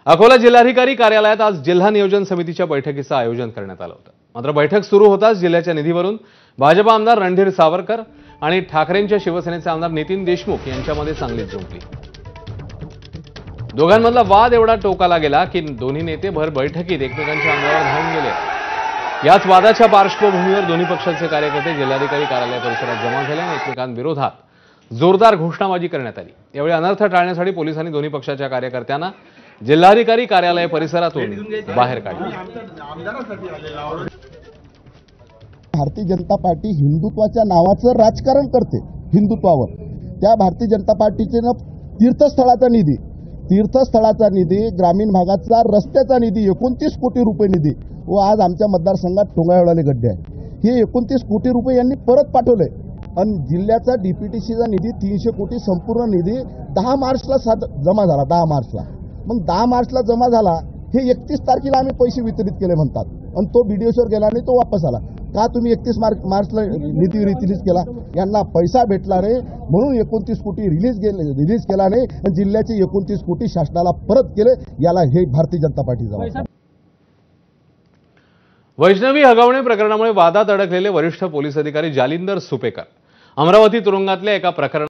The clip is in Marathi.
अकोला जिल्हाधिकारी कार्यालयात आज जिल्हा नियोजन समितीच्या बैठकीचं आयोजन करण्यात आलं होतं। मात्र बैठक सुरू होताच जिल्ह्याच्या निधीवरून भाजप आमदार रणधीर सावरकर आणि ठाकरेंच्या शिवसेनेचे आमदार नितीन देशमुख यांच्यामध्ये चांगलीच जुंपली। दोघांमधला वाद एवढा टोकाला गेला की दोन्ही नेते भर बैठकीत एकमेकांच्या अंगावर धावून गेले। याच वादाच्या पार्श्वभूमीवर दोन्ही पक्षाचे कार्यकर्ते जिल्हाधिकारी कार्यालय परिसरात जमा झाले आणि एकमेकांविरोधात जोरदार घोषणाबाजी करण्यात आली। यावेळी अनर्थ टाळण्यासाठी पोलिसांनी दोन्ही पक्षाच्या कार्यकर्त्यांना जिल्हाधिकारी कार्यालय परिसरातून बाहेर काढले। भारतीय जनता पार्टी हिंदुत्वाच्या नावाचं राजकारण करते। हिंदुत्वावर त्या भारतीय जनता पार्टीचे तीर्थस्थळाचा निधी ग्रामीण भागाचा रस्त्याचा निधी 29 कोटी रुपये निधी व आज आमच्या मतदारसंघात टोंगाळलेले गड्डे आहे। हे 29 कोटी रुपये यांनी परत पाठवले आणि जिल्ह्याचा डीपीटीसीचा निधी 300 कोटी संपूर्ण निधी 10 मार्चला जमा झाला। 10 मार्चला मग 10 मार्चला जमा झाला। हे 31 तारखेला आम्ही पैसे वितरित केले म्हणतात आणि तो बीडीओवर गेला नाही, तो वापस आला। का तुम्ही 31 मार्चला निधी रिलीज केला? यांना पैसा भेटला नाही म्हणून 29 कोटी रिलीज केला नाही आणि जिल्ह्याचे 29 कोटी शासनाला परत केले। याला हे भारतीय जनता पार्टीचा वैष्णवी हगवणे प्रकरणामुळे वादात अडकलेले वरिष्ठ पोलीस अधिकारी जालिंदर सुपेकर अमरावती तुरुंगातल्या एका प्रकरणात